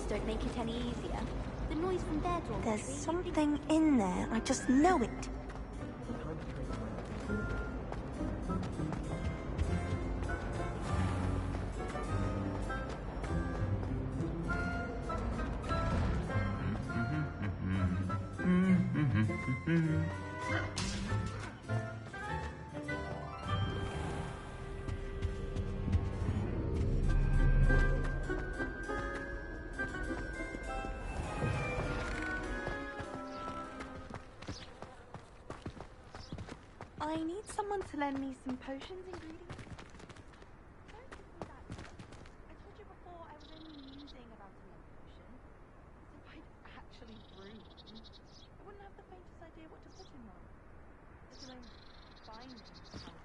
Don't make it any easier. The noise from their door. There's something in there. I just know it. I need someone to lend me some potions ingredients. Don't give me that. I told you before I was only musing about a love potion. If I'd actually brew one, I wouldn't have the faintest idea what to put in one. Let alone finding something.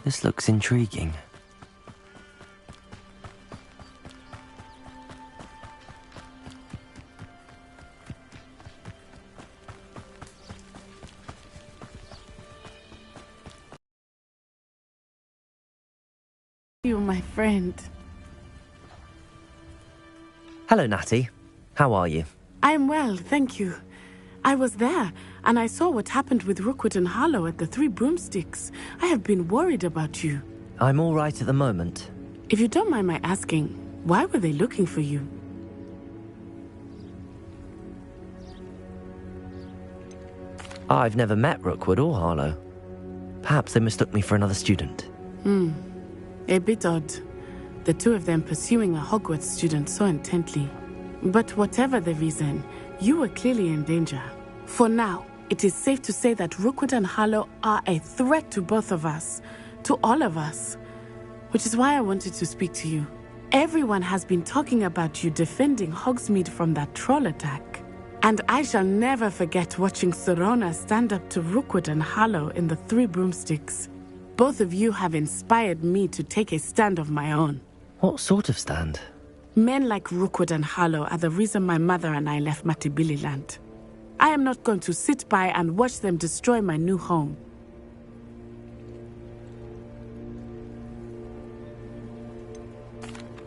This looks intriguing. You, my friend. Hello, Natty. How are you? I'm well, thank you. I was there, and I saw what happened with Rookwood and Harlow at the Three Broomsticks. I have been worried about you. I'm all right at the moment. If you don't mind my asking, why were they looking for you? I've never met Rookwood or Harlow. Perhaps they mistook me for another student. A bit odd. The two of them pursuing a Hogwarts student so intently. But whatever the reason, you were clearly in danger. For now, it is safe to say that Rookwood and Harlow are a threat to both of us. To all of us. Which is why I wanted to speak to you. Everyone has been talking about you defending Hogsmeade from that troll attack. And I shall never forget watching Serona stand up to Rookwood and Harlow in the Three Broomsticks. Both of you have inspired me to take a stand of my own. What sort of stand? Men like Rookwood and Harlow are the reason my mother and I left Mattibililand. I am not going to sit by and watch them destroy my new home.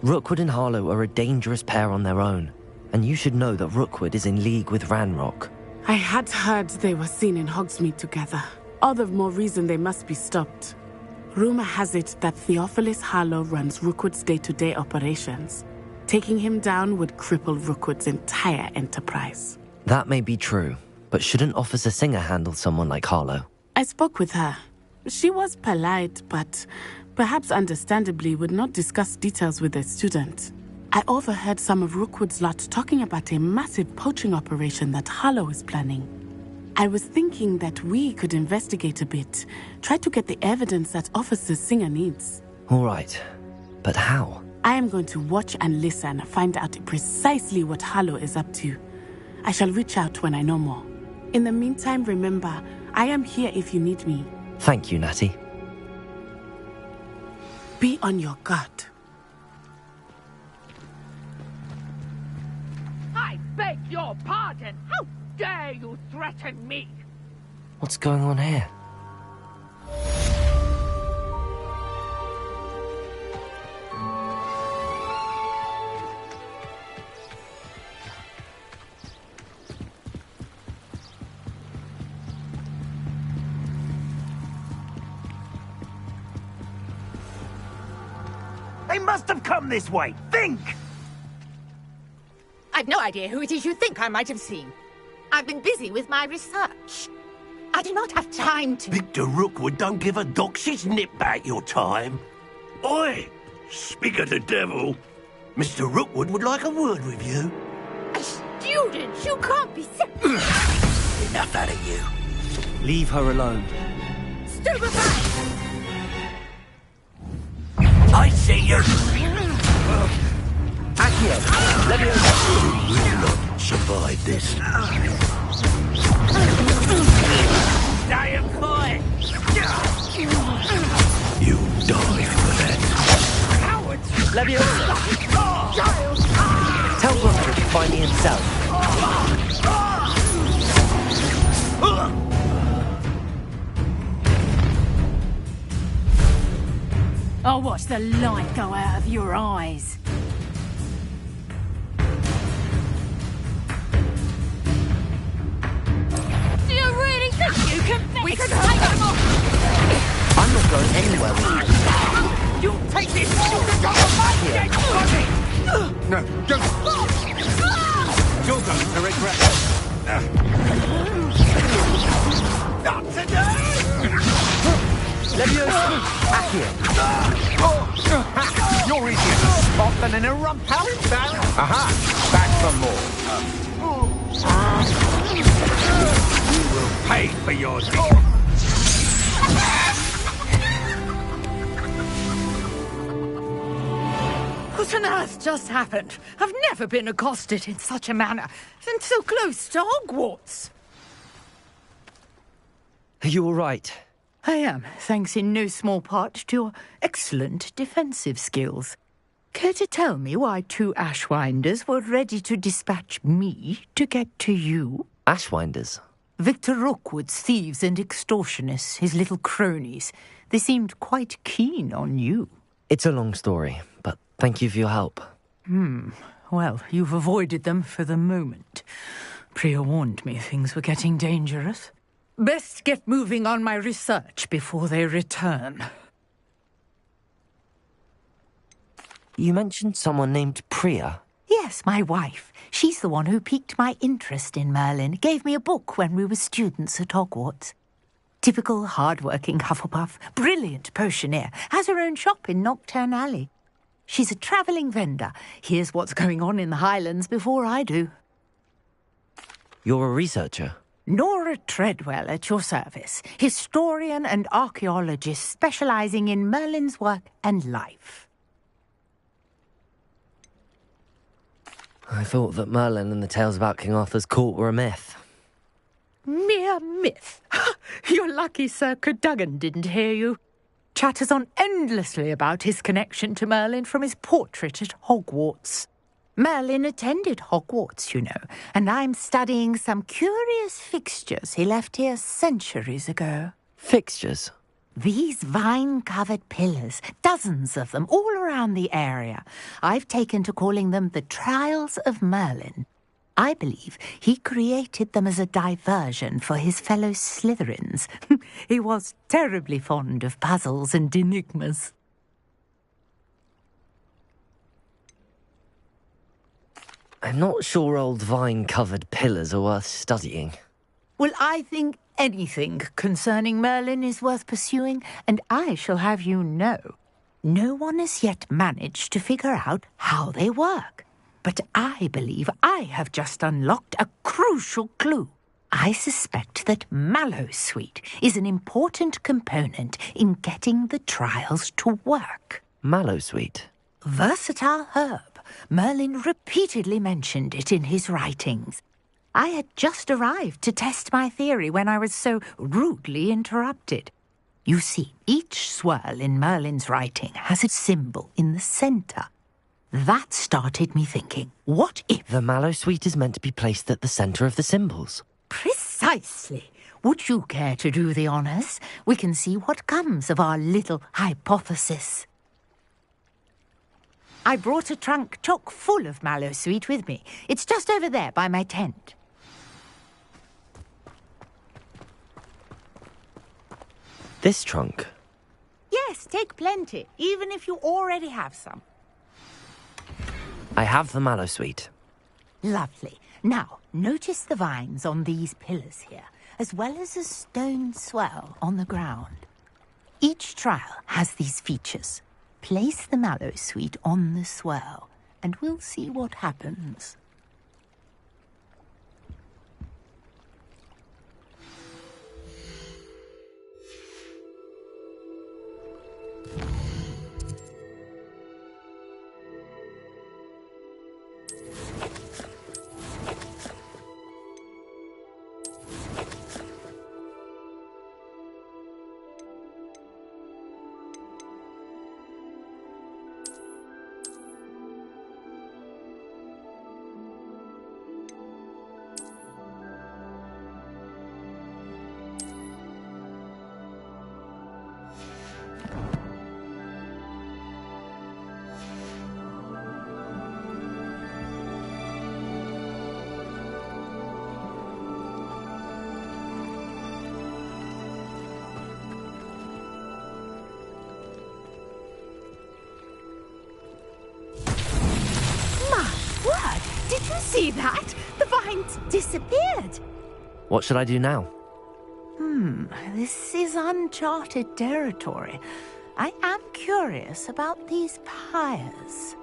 Rookwood and Harlow are a dangerous pair on their own, and you should know that Rookwood is in league with Ranrock. I had heard they were seen in Hogsmeade together. All the more reason they must be stopped. Rumor has it that Theophilus Harlow runs Rookwood's day-to-day operations. Taking him down would cripple Rookwood's entire enterprise. That may be true, but shouldn't Officer Singer handle someone like Harlow? I spoke with her. She was polite, but perhaps understandably would not discuss details with a student. I overheard some of Rookwood's lot talking about a massive poaching operation that Harlow is planning. I was thinking that we could investigate a bit, try to get the evidence that Officer Singer needs. All right, but how? I am going to watch and listen, find out precisely what Harlow is up to. I shall reach out when I know more. In the meantime, remember, I am here if you need me. Thank you, Natty. Be on your guard. I beg your pardon! How dare you threaten me? What's going on here? They must have come this way. Think! I've no idea who it is you think I might have seen. I've been busy with my research. I do not have time to... Victor Rookwood don't give a doxy's nip back your time. Oi! Speak of the devil. Mr. Rookwood would like a word with you. A student? You can't be so... Enough out of you. Leave her alone. Stupefied! I see you. Accio! You will not survive this. Stay quiet! You die for that. Cowards! Leviosa! Tell Rookwood to find me himself. I'll watch the light go out of your eyes. Do you really think you can... We can take them off! I'm not going anywhere with you. You take this! You can go on my dead body! No, don't! You're going to regret it. Not today! Leviosa! Accio! You're easier to spot than an erupt. How embarrassing! Aha! Back for more. You will pay for your deed. What on earth just happened? I've never been accosted in such a manner, and so close to Hogwarts. Are you all right? I am, thanks in no small part to your excellent defensive skills. Care to tell me why two Ashwinders were ready to dispatch me to get to you? Ashwinders? Victor Rookwood's thieves and extortionists, his little cronies. They seemed quite keen on you. It's a long story, but thank you for your help. Well, you've avoided them for the moment. Priya warned me things were getting dangerous. Best get moving on my research before they return. You mentioned someone named Priya. Yes, my wife. She's the one who piqued my interest in Merlin. Gave me a book when we were students at Hogwarts. Typical hard-working Hufflepuff, brilliant potioneer, has her own shop in Nocturne Alley. She's a travelling vendor. Hears what's going on in the Highlands before I do. You're a researcher? Nora Treadwell at your service, historian and archaeologist specialising in Merlin's work and life. I thought that Merlin and the tales about King Arthur's court were a myth. Mere myth. You're lucky Sir Cadogan didn't hear you. Chatters on endlessly about his connection to Merlin from his portrait at Hogwarts. Merlin attended Hogwarts, you know, and I'm studying some curious fixtures he left here centuries ago. Fixtures? These vine-covered pillars, dozens of them, all around the area. I've taken to calling them the Trials of Merlin. I believe he created them as a diversion for his fellow Slytherins. He was terribly fond of puzzles and enigmas. I'm not sure old vine-covered pillars are worth studying. Well, I think anything concerning Merlin is worth pursuing, and I shall have you know, no one has yet managed to figure out how they work. But I believe I have just unlocked a crucial clue. I suspect that Mallowsweet is an important component in getting the trials to work. Mallowsweet? Versatile herb. Merlin repeatedly mentioned it in his writings. I had just arrived to test my theory when I was so rudely interrupted. You see, each swirl in Merlin's writing has a symbol in the centre. That started me thinking, what if... The Mallowsweet is meant to be placed at the centre of the symbols. Precisely. Would you care to do the honours? We can see what comes of our little hypothesis. I brought a trunk chock full of Mallowsweet with me. It's just over there by my tent. This trunk? Yes, take plenty, even if you already have some. I have the Mallowsweet. Lovely. Now, notice the vines on these pillars here, as well as a stone swell on the ground. Each trial has these features. Place the Mallowsweet on the swell, and we'll see what happens. Did you see that? The vines disappeared. What should I do now? This is uncharted territory. I am curious about these pyres.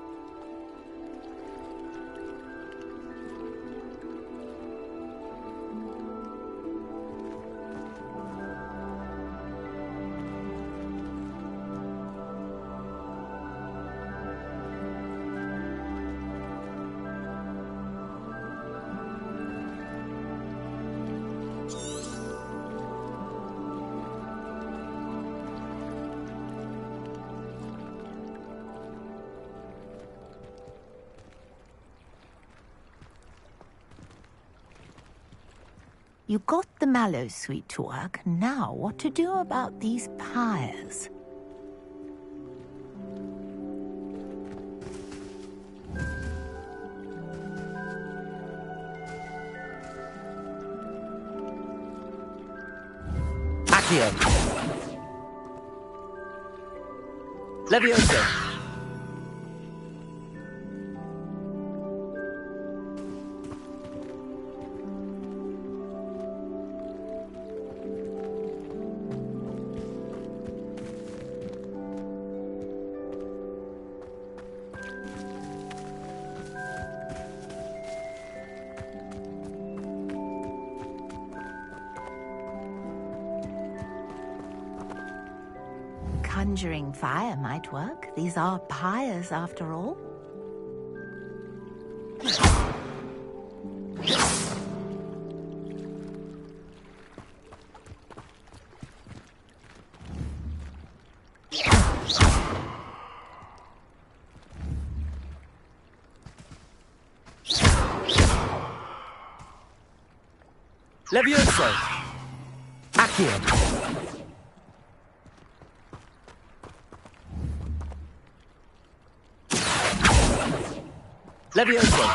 You got the Mallowsweet to work. Now, what to do about these pyres? Accio! Leviosa! conjuring fire might work. These are pyres, after all. Levioso! Accio! Levioso!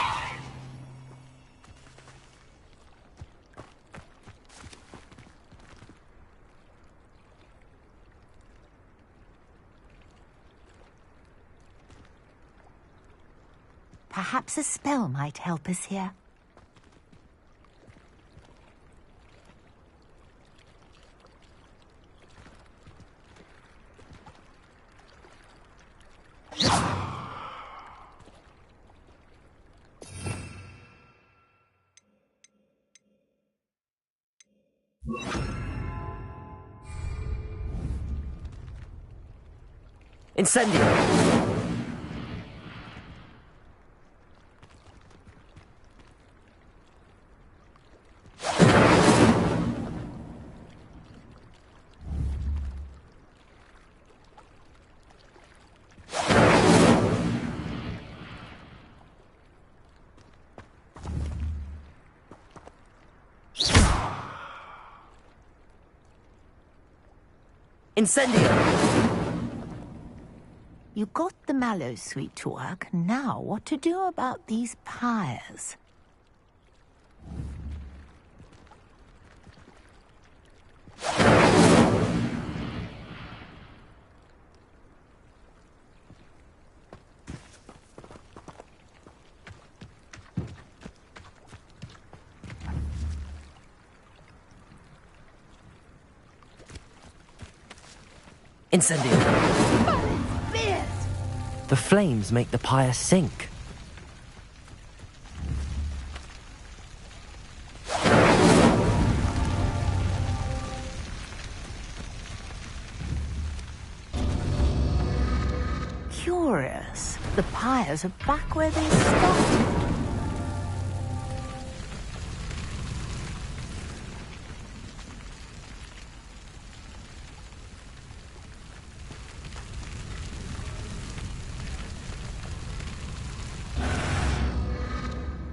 Perhaps a spell might help us here. Incendio! Incendio! You got the mallow sweet to work. Now, what to do about these pyres? Incendio! The flames make the pyre sink. Curious. The pyres are back where they started.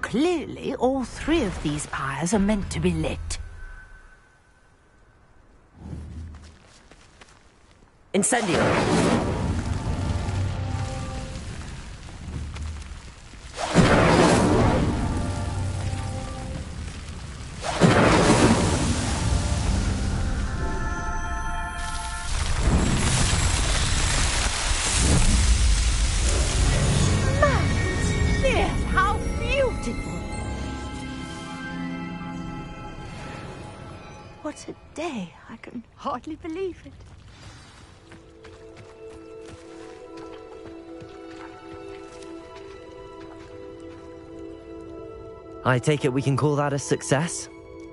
Clearly, all three of these pyres are meant to be lit. Incendio! What a day. I can hardly believe it. I take it we can call that a success?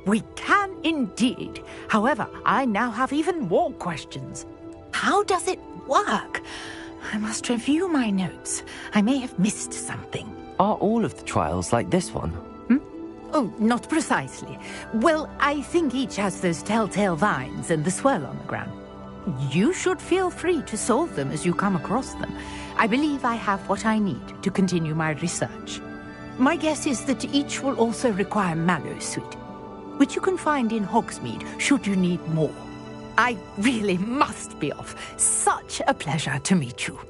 We can indeed. However, I now have even more questions. How does it work? I must review my notes. I may have missed something. Are all of the trials like this one? Oh, not precisely. Well, I think each has those telltale vines and the swirl on the ground. You should feel free to solve them as you come across them. I believe I have what I need to continue my research. My guess is that each will also require mallow sweet, which you can find in Hogsmeade should you need more. I really must be off. Such a pleasure to meet you.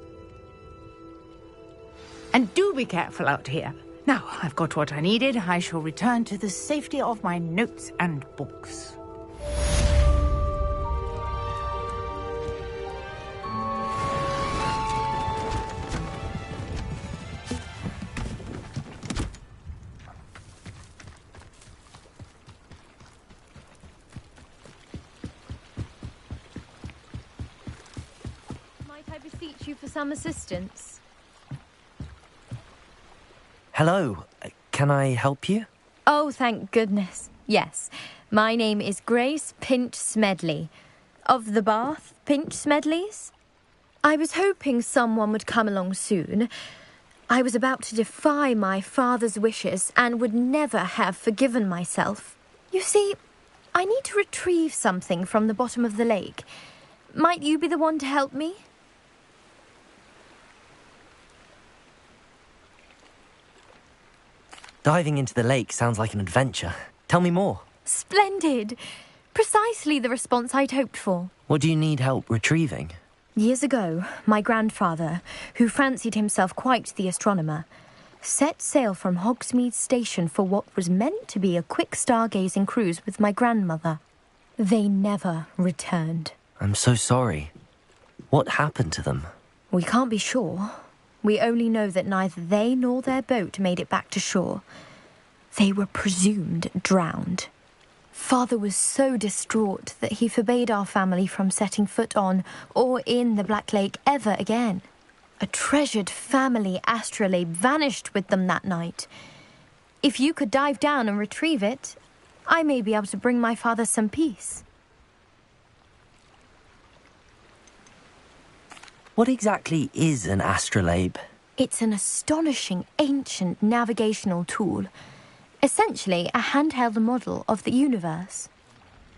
And do be careful out here. Now, I've got what I needed. I shall return to the safety of my notes and books. Might I beseech you for some assistance? Hello, can I help you? Oh, thank goodness. Yes. My name is Grace Pinch Smedley. Of the Bath Pinch Smedleys? I was hoping someone would come along soon. I was about to defy my father's wishes and would never have forgiven myself. You see, I need to retrieve something from the bottom of the lake. Might you be the one to help me? Diving into the lake sounds like an adventure. Tell me more. Splendid! Precisely the response I'd hoped for. What do you need help retrieving? Years ago, my grandfather, who fancied himself quite the astronomer, set sail from Hogsmeade Station for what was meant to be a quick stargazing cruise with my grandmother. They never returned. I'm so sorry. What happened to them? We can't be sure. We only know that neither they nor their boat made it back to shore. They were presumed drowned. Father was so distraught that he forbade our family from setting foot on or in the Black Lake ever again. A treasured family astrolabe vanished with them that night. If you could dive down and retrieve it, I may be able to bring my father some peace. What exactly is an astrolabe? It's an astonishing ancient navigational tool. Essentially a handheld model of the universe.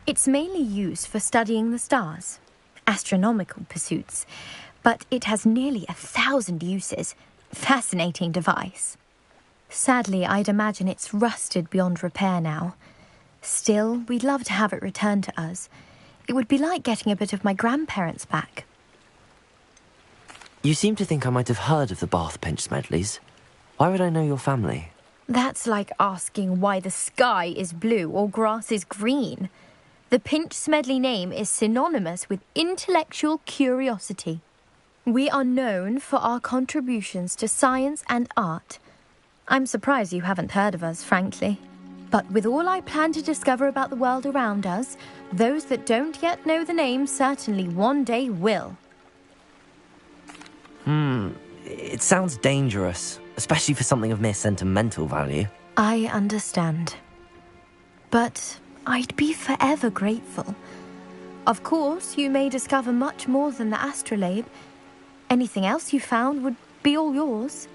It's mainly used for studying the stars, astronomical pursuits, but it has nearly 1,000 uses. Fascinating device. Sadly, I'd imagine it's rusted beyond repair now. Still, we'd love to have it returned to us. It would be like getting a bit of my grandparents back. You seem to think I might have heard of the Bath Pinch Smedleys. Why would I know your family? That's like asking why the sky is blue or grass is green. The Pinch Smedley name is synonymous with intellectual curiosity. We are known for our contributions to science and art. I'm surprised you haven't heard of us, frankly. But with all I plan to discover about the world around us, those that don't yet know the name certainly one day will. It sounds dangerous, especially for something of mere sentimental value. I understand. But I'd be forever grateful. Of course, you may discover much more than the astrolabe. Anything else you found would be all yours.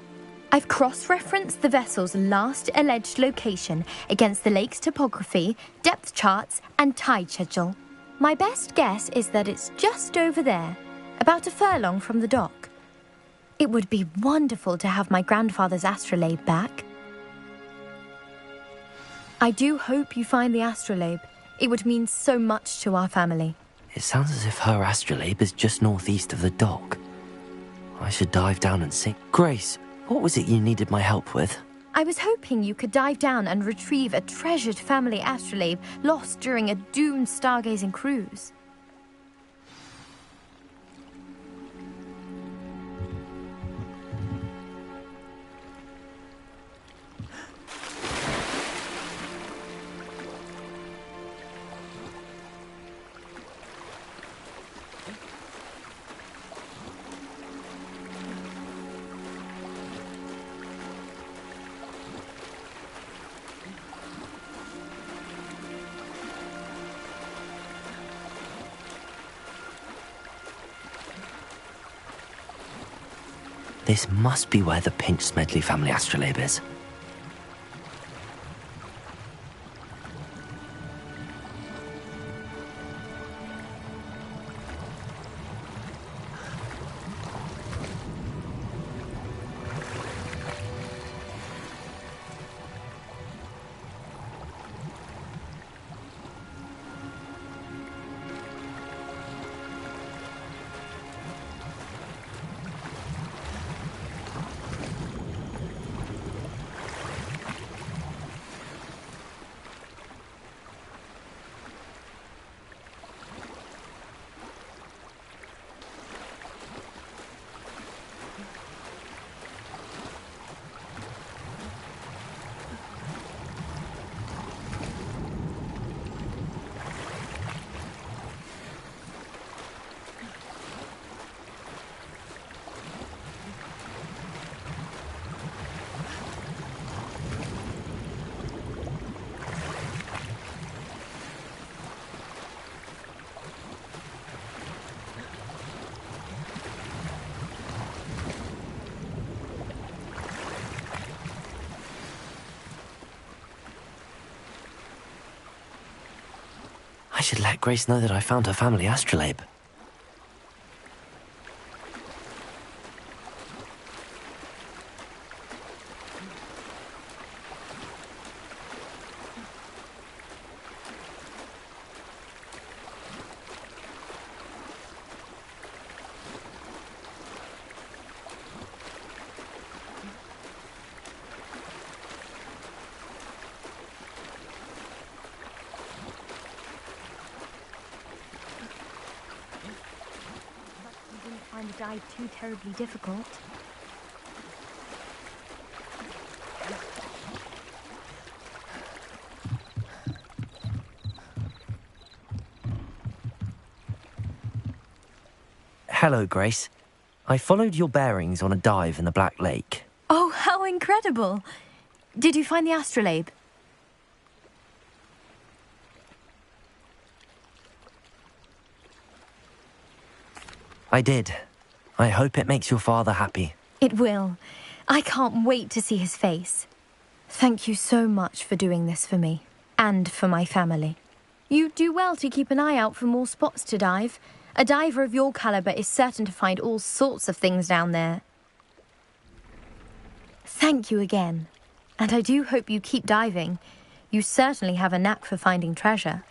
I've cross-referenced the vessel's last alleged location against the lake's topography, depth charts, and tide schedule. My best guess is that it's just over there, about a furlong from the dock. It would be wonderful to have my grandfather's astrolabe back. I do hope you find the astrolabe. It would mean so much to our family. It sounds as if her astrolabe is just northeast of the dock. I should dive down and see. Grace, what was it you needed my help with? I was hoping you could dive down and retrieve a treasured family astrolabe lost during a doomed stargazing cruise. This must be where the Pinch Smedley family astrolabe is. I should let Grace know that I found her family astrolabe. Find the dive too terribly difficult. Hello, Grace. I followed your bearings on a dive in the Black Lake. Oh, how incredible! Did you find the astrolabe? I did. I hope it makes your father happy. It will. I can't wait to see his face. Thank you so much for doing this for me, and for my family. You do well to keep an eye out for more spots to dive. A diver of your caliber is certain to find all sorts of things down there. Thank you again. And I do hope you keep diving. You certainly have a knack for finding treasure.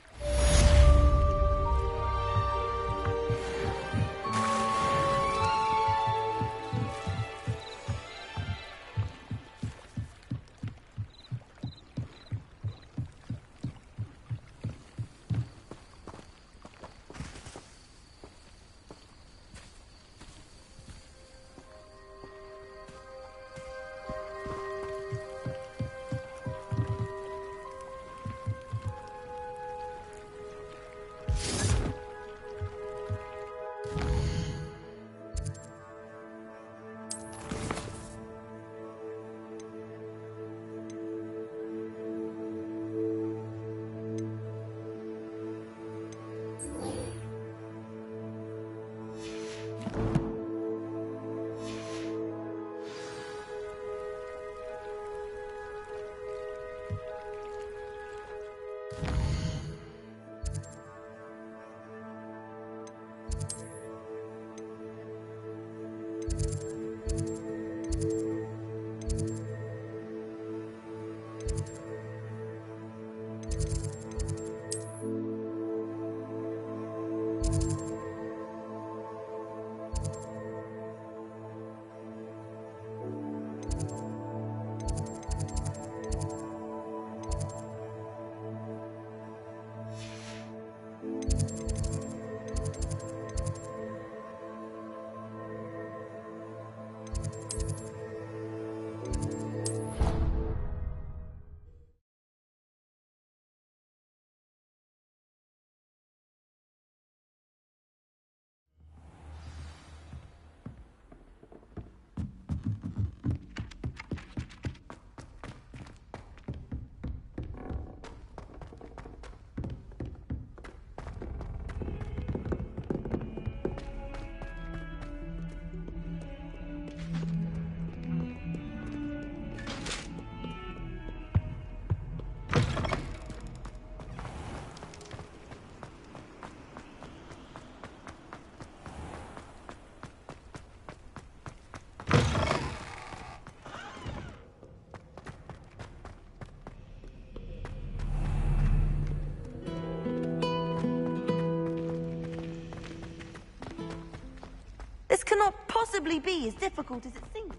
This cannot possibly be as difficult as it seems.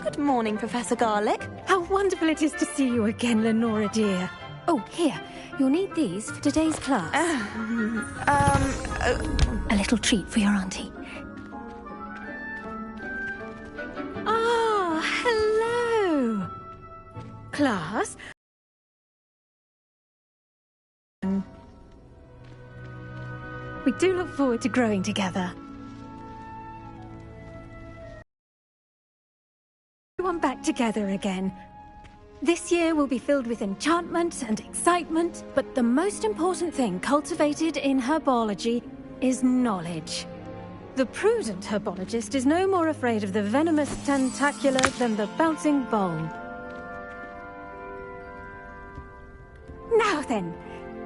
Good morning, Professor Garlic. How wonderful it is to see you again, Lenora dear. Oh, here. You'll need these for today's class. A little treat for your auntie. class. We do look forward to growing together. Everyone back together again. This year will be filled with enchantment and excitement, but the most important thing cultivated in herbology is knowledge. The prudent herbologist is no more afraid of the venomous tentacula than the bouncing bowl. Now then,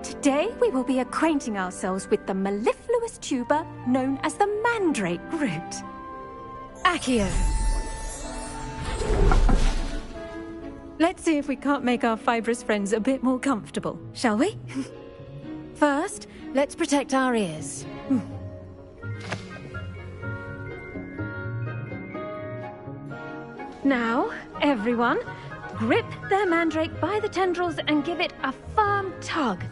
today we will be acquainting ourselves with the mellifluous tuber known as the mandrake root. Accio. Let's see if we can't make our fibrous friends a bit more comfortable, shall we? First, let's protect our ears. Now, everyone, grip their mandrake by the tendrils and give it a firm tug.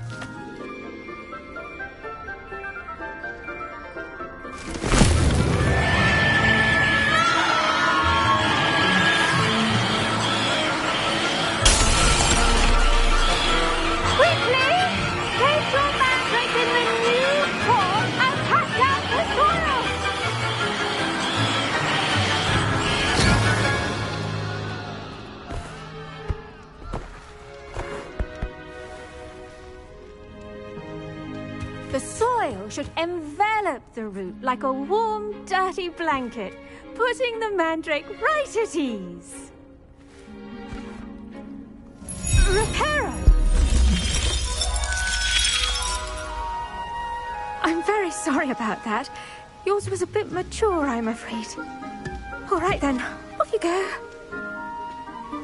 The soil should envelop the root like a warm, dirty blanket, putting the mandrake right at ease. Reparo! I'm very sorry about that. Yours was a bit mature, I'm afraid. All right then, off you go.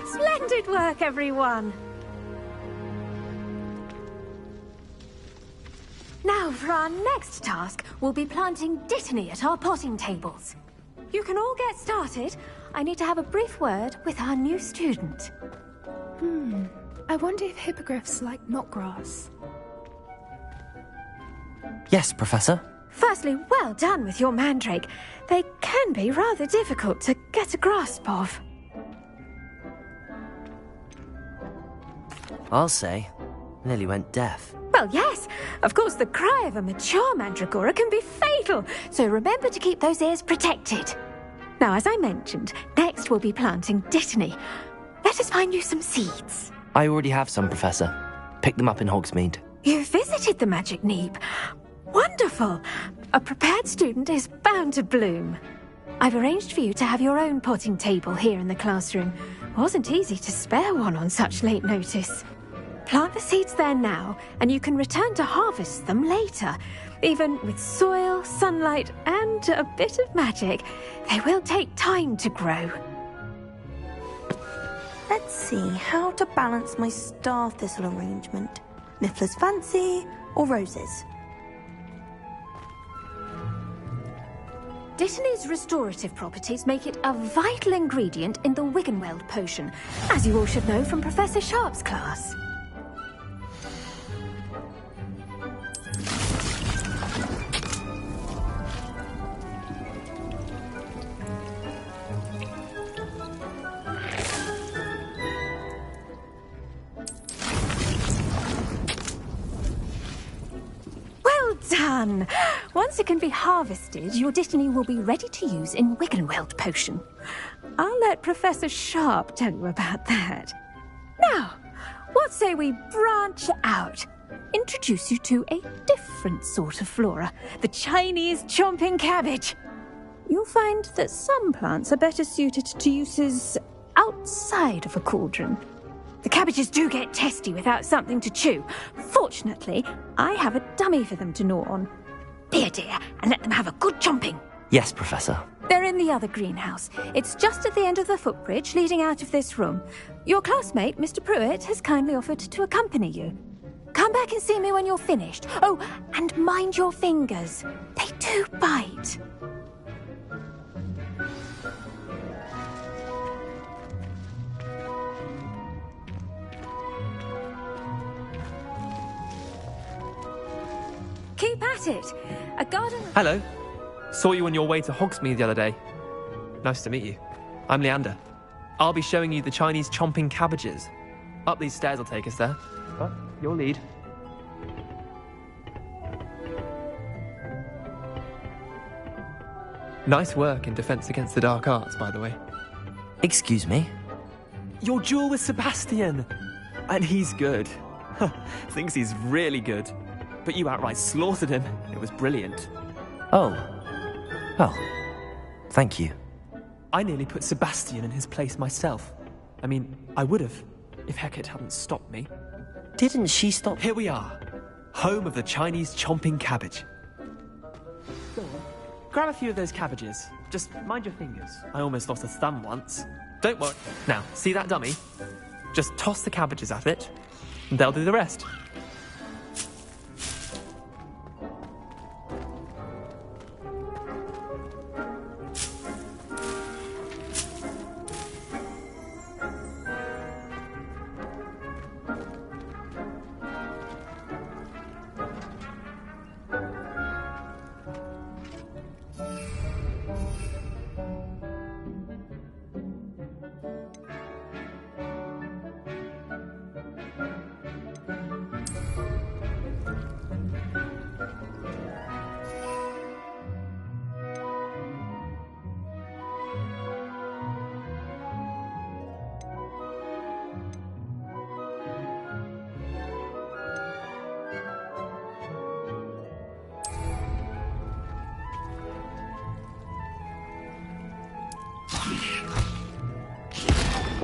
Splendid work, everyone! Now, for our next task, we'll be planting dittany at our potting tables. You can all get started. I need to have a brief word with our new student. I wonder if hippogriffs like knotgrass. Yes, Professor. Firstly, well done with your mandrake. They can be rather difficult to get a grasp of. I'll say. Nearly went deaf. Well, yes. Of course, the cry of a mature mandragora can be fatal, so remember to keep those ears protected. Now, as I mentioned, next we'll be planting dittany. Let us find you some seeds. I already have some, Professor. Picked them up in Hogsmeade. You visited the Magic Neep. Wonderful. A prepared student is bound to bloom. I've arranged for you to have your own potting table here in the classroom. Wasn't easy to spare one on such late notice. Plant the seeds there now, and you can return to harvest them later. Even with soil, sunlight, and a bit of magic, they will take time to grow. Let's see how to balance my star thistle arrangement. Niffler's Fancy or roses? Dittany's restorative properties make it a vital ingredient in the Wiggenweld potion, as you all should know from Professor Sharp's class. Done! Once it can be harvested, your dittany will be ready to use in Wiggenweld potion. I'll let Professor Sharp tell you about that. Now, what say we branch out? Introduce you to a different sort of flora, the Chinese chomping cabbage. You'll find that some plants are better suited to uses outside of a cauldron. The cabbages do get testy without something to chew. Fortunately, I have a dummy for them to gnaw on. Be a dear and let them have a good chomping. Yes, Professor. They're in the other greenhouse. It's just at the end of the footbridge leading out of this room. Your classmate, Mr. Pruitt, has kindly offered to accompany you. Come back and see me when you're finished. Oh, and mind your fingers. They do bite. Keep at it. A garden... Hello. Saw you on your way to Hogsmeade the other day. Nice to meet you. I'm Leander. I'll be showing you the Chinese chomping cabbages. Up these stairs will take us there. But your lead. Nice work in Defense Against the Dark Arts, by the way. Excuse me? Your duel with Sebastian! And he's good. Thinks he's really good. But you outright slaughtered him. It was brilliant. Oh. Well, thank you. I nearly put Sebastian in his place myself. I mean, I would have, if Hecate hadn't stopped me. Didn't she stop? Here we are. Home of the Chinese chomping cabbage. Go on. Grab a few of those cabbages. Just mind your fingers. I almost lost a thumb once. Don't worry. Now, see that dummy? Just toss the cabbages at it, and they'll do the rest.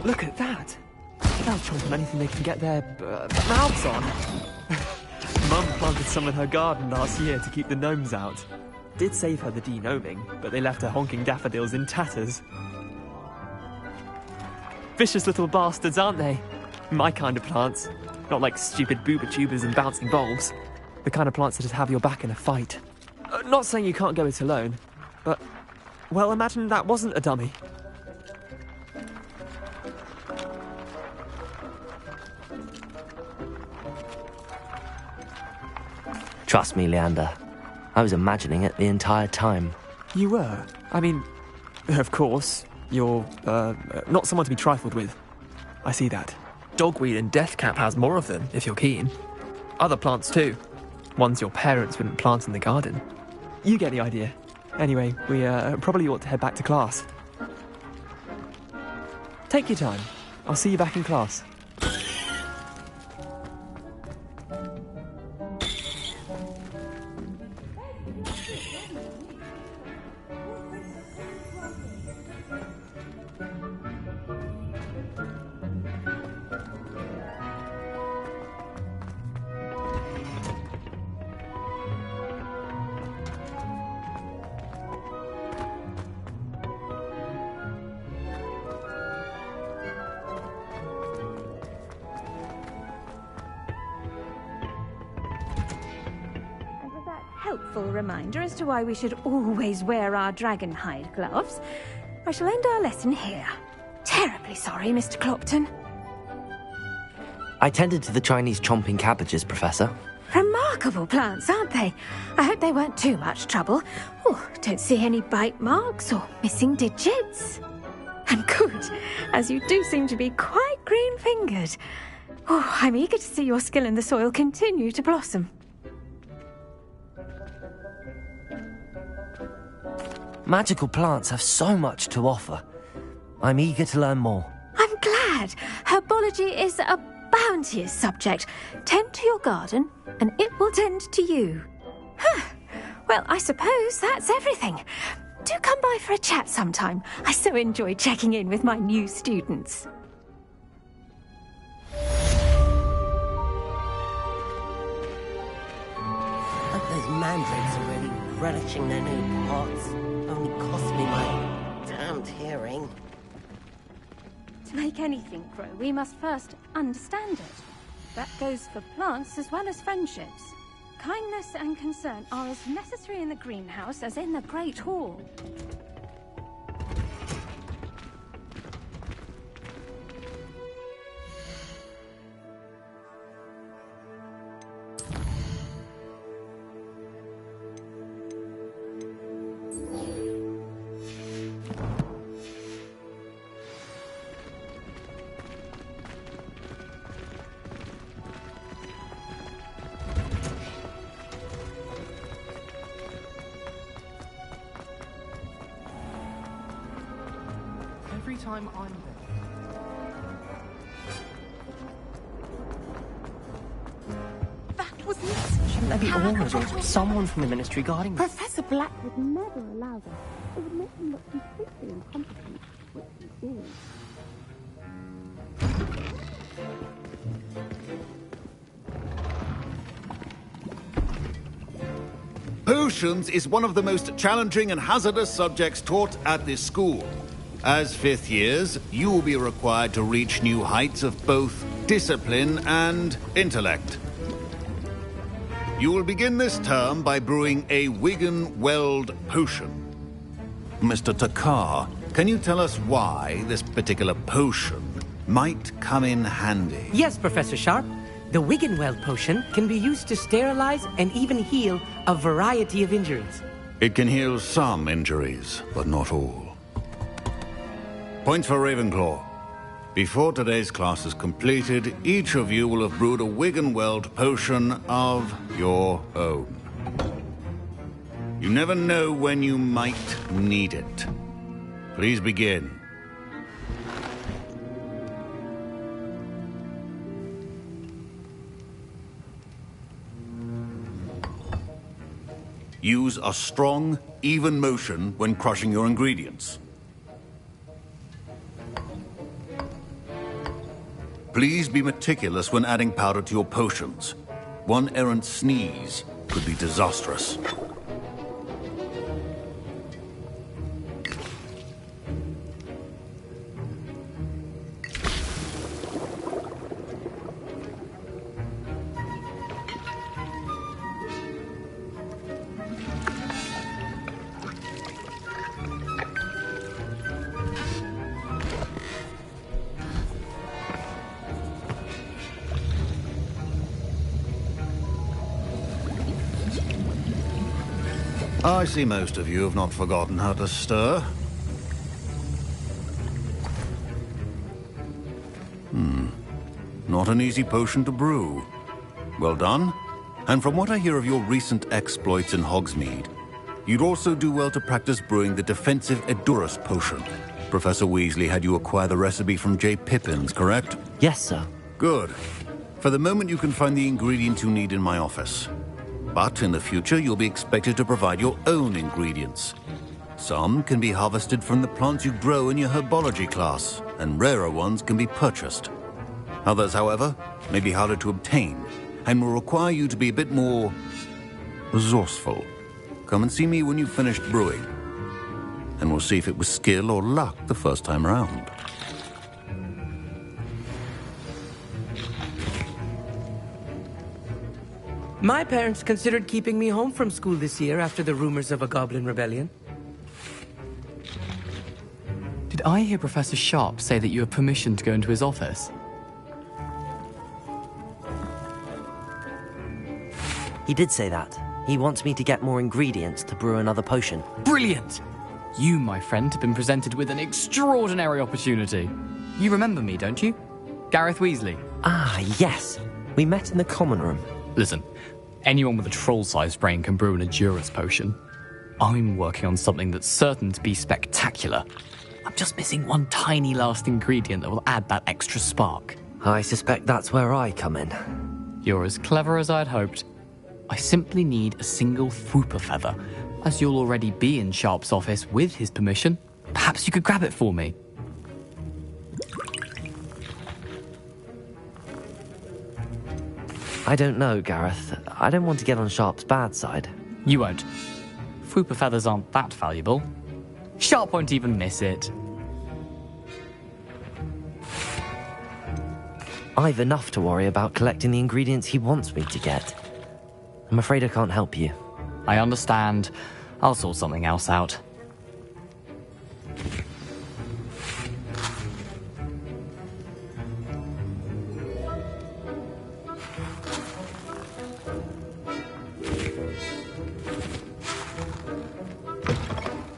Look at that! They'll chomp on anything they can get their mouths on. Mum planted some in her garden last year to keep the gnomes out. Did save her the de-gnoming, but they left her honking daffodils in tatters. Vicious little bastards, aren't they? My kind of plants. Not like stupid booba tubers and bouncing bulbs. The kind of plants that just have your back in a fight. Not saying you can't go it alone, but... well, imagine that wasn't a dummy. Trust me, Leander. I was imagining it the entire time. You were? I mean, of course, you're, not someone to be trifled with. I see that. Dogweed and deathcap has more of them, if you're keen. Other plants too. Ones your parents wouldn't plant in the garden. You get the idea. Anyway, we, probably ought to head back to class. Take your time. I'll see you back in class. Helpful reminder as to why we should always wear our dragon hide gloves. I shall end our lesson here. Terribly sorry, Mr. Clopton. I tended to the Chinese chomping cabbages, Professor. Remarkable plants, aren't they? I hope they weren't too much trouble. Oh, don't see any bite marks or missing digits. And good, as you do seem to be quite green-fingered. Oh, I'm eager to see your skill in the soil continue to blossom. Magical plants have so much to offer. I'm eager to learn more. I'm glad. Herbology is a bounteous subject. Tend to your garden, and it will tend to you. Well, I suppose that's everything. Do come by for a chat sometime. I so enjoy checking in with my new students. Hope those mandrakes are really relishing their new pots. Only cost me my damned hearing. To make anything grow, we must first understand it. That goes for plants as well as friendships. Kindness and concern are as necessary in the greenhouse as in the Great Hall. time I'm there. That was it. Shouldn't there be orders or someone from the Ministry guarding me? Professor Black would never allow that. It would make him look completely incompetent, which he is. Potions is one of the most challenging and hazardous subjects taught at this school. As fifth years, you will be required to reach new heights of both discipline and intellect. You will begin this term by brewing a Wigan-Weld potion. Mr. Takar, can you tell us why this particular potion might come in handy? Yes, Professor Sharp. The Wigan-Weld potion can be used to sterilize and even heal a variety of injuries. It can heal some injuries, but not all. Points for Ravenclaw. Before today's class is completed, each of you will have brewed a Wigan-Weld potion of your own. You never know when you might need it. Please begin. Use a strong, even motion when crushing your ingredients. Please be meticulous when adding powder to your potions. One errant sneeze could be disastrous. I see most of you have not forgotten how to stir. Not an easy potion to brew. Well done. And from what I hear of your recent exploits in Hogsmeade, you'd also do well to practice brewing the defensive Edurus potion. Professor Weasley had you acquire the recipe from J. Pippins, correct? Yes, sir. Good. For the moment, you can find the ingredients you need in my office. But in the future, you'll be expected to provide your own ingredients. Some can be harvested from the plants you grow in your herbology class, and rarer ones can be purchased. Others, however, may be harder to obtain, and will require you to be a bit more resourceful. Come and see me when you've finished brewing, and we'll see if it was skill or luck the first time around. My parents considered keeping me home from school this year after the rumors of a goblin rebellion. Did I hear Professor Sharp say that you have permission to go into his office? He did say that. He wants me to get more ingredients to brew another potion. Brilliant! You, my friend, have been presented with an extraordinary opportunity. You remember me, don't you? Gareth Weasley. Ah, yes. We met in the common room. Listen, anyone with a troll-sized brain can brew an Edurus potion. I'm working on something that's certain to be spectacular. I'm just missing one tiny last ingredient that will add that extra spark. I suspect that's where I come in. You're as clever as I'd hoped. I simply need a single Fwooper feather. As you'll already be in Sharp's office with his permission, perhaps you could grab it for me. I don't know, Gareth. I don't want to get on Sharp's bad side. You won't. Fwooper feathers aren't that valuable. Sharp won't even miss it. I've enough to worry about collecting the ingredients he wants me to get. I'm afraid I can't help you. I understand. I'll sort something else out.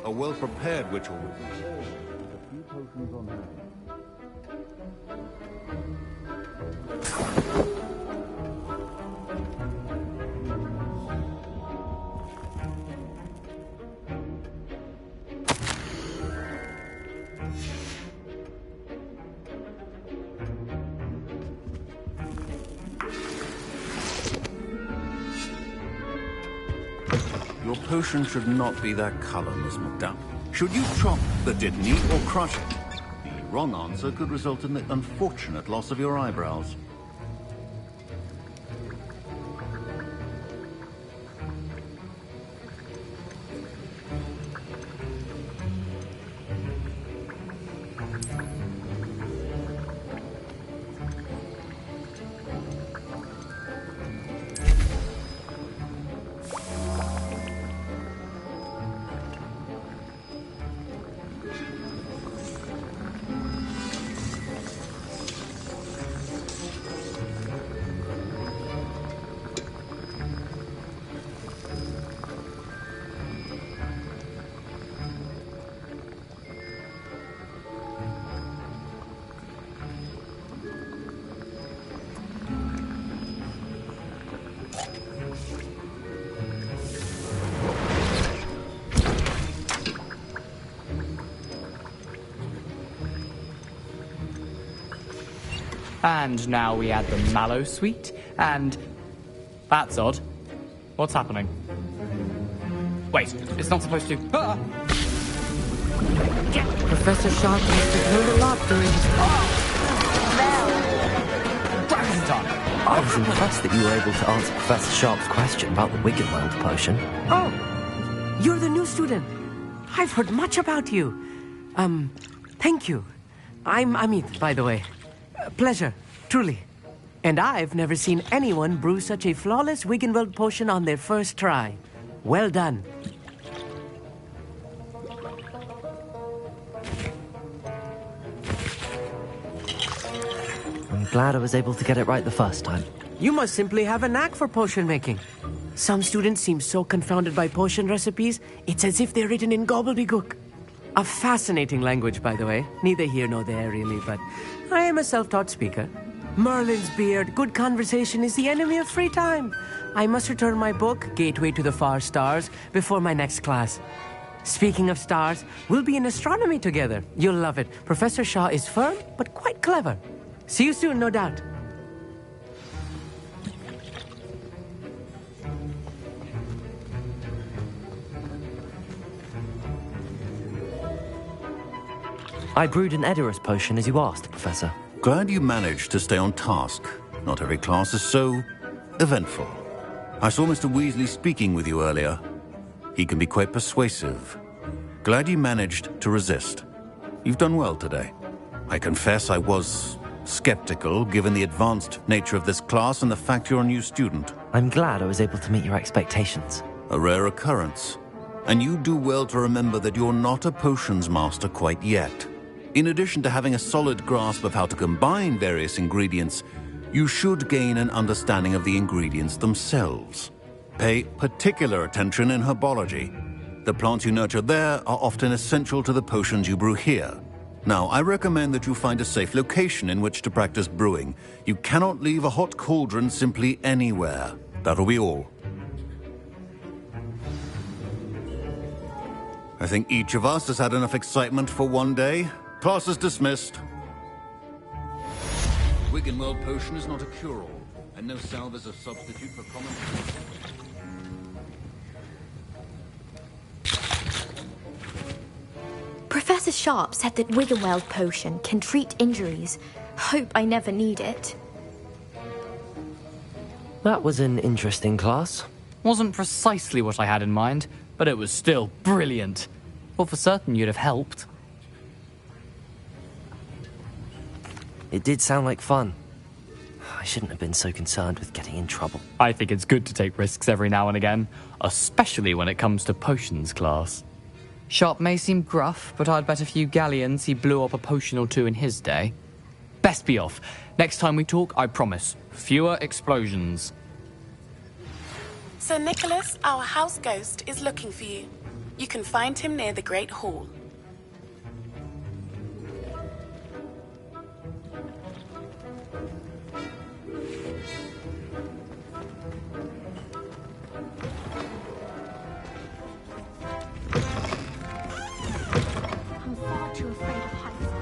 A well-prepared witch will a few potions on hand. Your potion should not be that color, Miss McDowell. Should you chop the Dittany or crush it? The wrong answer could result in the unfortunate loss of your eyebrows. And now we add the mallow sweet, and... That's odd. What's happening? Wait, it's not supposed to... Ah! Professor Sharp must have learned a lot during his I was impressed that you were able to answer Professor Sharp's question about the Wiggenweld potion. Oh, you're the new student. I've heard much about you. Thank you. I'm Amit, by the way. Pleasure, truly. And I've never seen anyone brew such a flawless Wiggenweld potion on their first try. Well done. I'm glad I was able to get it right the first time. You must simply have a knack for potion making. Some students seem so confounded by potion recipes, it's as if they're written in gobbledygook. A fascinating language, by the way. Neither here nor there, really, but I am a self-taught speaker. Merlin's beard, good conversation is the enemy of free time. I must return my book, Gateway to the Far Stars, before my next class. Speaking of stars, we'll be in astronomy together. You'll love it. Professor Shaw is firm, but quite clever. See you soon, no doubt. I brewed an Edorus potion as you asked, Professor. Glad you managed to stay on task. Not every class is so eventful. I saw Mr. Weasley speaking with you earlier. He can be quite persuasive. Glad you managed to resist. You've done well today. I confess I was skeptical, given the advanced nature of this class and the fact you're a new student. I'm glad I was able to meet your expectations. A rare occurrence. And you do well to remember that you're not a potions master quite yet. In addition to having a solid grasp of how to combine various ingredients, you should gain an understanding of the ingredients themselves. Pay particular attention in herbology. The plants you nurture there are often essential to the potions you brew here. Now, I recommend that you find a safe location in which to practice brewing. You cannot leave a hot cauldron simply anywhere. That'll be all. I think each of us has had enough excitement for one day. Class is dismissed. Wiggenweld potion is not a cure-all, and no salve is a substitute for common... Professor Sharp said that Wiggenweld potion can treat injuries. Hope I never need it. That was an interesting class. Wasn't precisely what I had in mind, but it was still brilliant. Well, for certain you'd have helped. It did sound like fun. I shouldn't have been so concerned with getting in trouble. I think it's good to take risks every now and again, especially when it comes to potions class. Sharp may seem gruff, but I'd bet a few galleons he blew up a potion or two in his day. Best be off. Next time we talk, I promise, fewer explosions. Sir Nicholas, our house ghost, is looking for you. You can find him near the Great Hall. I'm far too afraid of heights